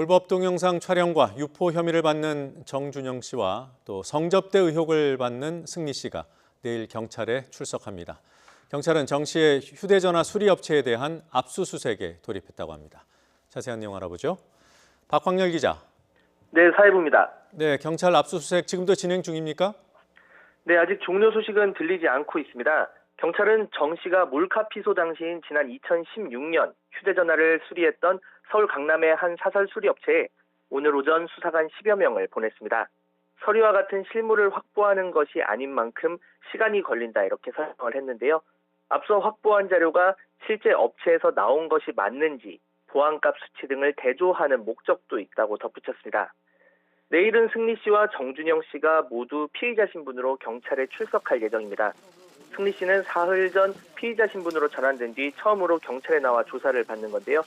불법 동영상 촬영과 유포 혐의를 받는 정준영 씨와 또 성접대 의혹을 받는 승리 씨가 내일 경찰에 출석합니다. 경찰은 정 씨의 휴대전화 수리업체에 대한 압수수색에 돌입했다고 합니다. 자세한 내용 알아보죠. 박광열 기자. 네, 사회부입니다. 네, 경찰 압수수색 지금도 진행 중입니까? 네, 아직 종료 소식은 들리지 않고 있습니다. 경찰은 정 씨가 몰카피소 당시인 지난 2016년 휴대전화를 수리했던 서울 강남의 한 사설 수리업체에 오늘 오전 수사관 10여 명을 보냈습니다. 서류와 같은 실물을 확보하는 것이 아닌 만큼 시간이 걸린다 이렇게 설명을 했는데요. 앞서 확보한 자료가 실제 업체에서 나온 것이 맞는지 보안값 수치 등을 대조하는 목적도 있다고 덧붙였습니다. 내일은 승리 씨와 정준영 씨가 모두 피의자 신분으로 경찰에 출석할 예정입니다. 승리 씨는 사흘 전 피의자 신분으로 전환된 뒤 처음으로 경찰에 나와 조사를 받는 건데요.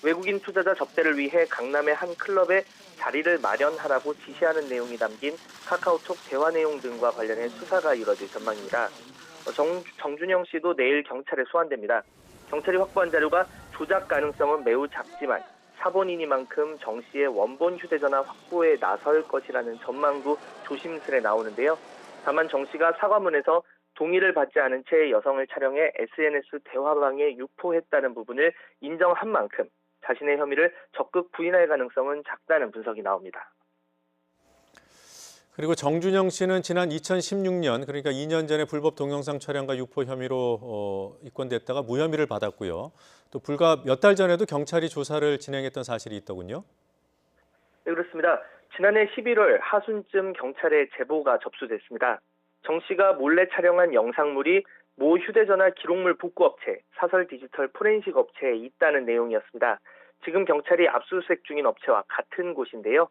외국인 투자자 접대를 위해 강남의 한 클럽에 자리를 마련하라고 지시하는 내용이 담긴 카카오톡 대화 내용 등과 관련해 수사가 이뤄질 전망입니다. 정준영 씨도 내일 경찰에 소환됩니다. 경찰이 확보한 자료가 조작 가능성은 매우 작지만 사본이니만큼 정 씨의 원본 휴대전화 확보에 나설 것이라는 전망도 조심스레 나오는데요. 다만 정 씨가 사과문에서 동의를 받지 않은 채 여성을 촬영해 SNS 대화방에 유포했다는 부분을 인정한 만큼 자신의 혐의를 적극 부인할 가능성은 작다는 분석이 나옵니다. 그리고 정준영 씨는 지난 2016년, 그러니까 2년 전에 불법 동영상 촬영과 유포 혐의로 입건됐다가 무혐의를 받았고요. 또 불과 몇 달 전에도 경찰이 조사를 진행했던 사실이 있더군요. 네, 그렇습니다. 지난해 11월 하순쯤 경찰에 제보가 접수됐습니다. 정 씨가 몰래 촬영한 영상물이 모 휴대전화 기록물 복구업체, 사설 디지털 포렌식 업체에 있다는 내용이었습니다. 지금 경찰이 압수수색 중인 업체와 같은 곳인데요.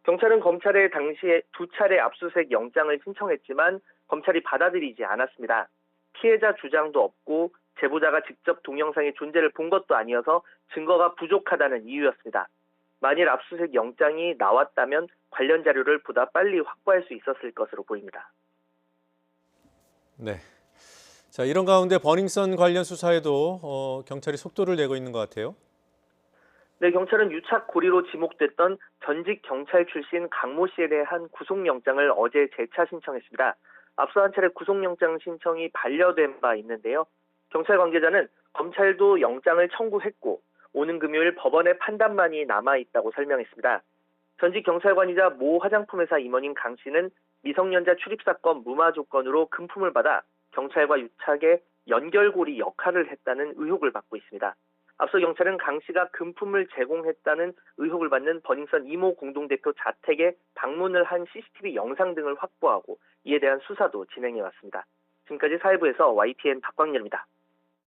경찰은 검찰에 당시에 2차례 압수수색 영장을 신청했지만 검찰이 받아들이지 않았습니다. 피해자 주장도 없고 제보자가 직접 동영상의 존재를 본 것도 아니어서 증거가 부족하다는 이유였습니다. 만일 압수수색 영장이 나왔다면 관련 자료를 보다 빨리 확보할 수 있었을 것으로 보입니다. 네. 자, 이런 가운데 버닝썬 관련 수사에도 경찰이 속도를 내고 있는 것 같아요. 네, 경찰은 유착 고리로 지목됐던 전직 경찰 출신 강모 씨에 대한 구속영장을 어제 재차 신청했습니다. 앞서 한 차례 구속영장 신청이 반려된 바 있는데요. 경찰 관계자는 검찰도 영장을 청구했고 오는 금요일 법원의 판단만이 남아있다고 설명했습니다. 전직 경찰관이자 모 화장품 회사 임원인 강 씨는 미성년자 출입사건 무마 조건으로 금품을 받아 경찰과 유착의 연결고리 역할을 했다는 의혹을 받고 있습니다. 앞서 경찰은 강 씨가 금품을 제공했다는 의혹을 받는 버닝썬 이모 공동대표 자택에 방문을 한 CCTV 영상 등을 확보하고 이에 대한 수사도 진행해 왔습니다. 지금까지 사회부에서 YTN 박광열입니다.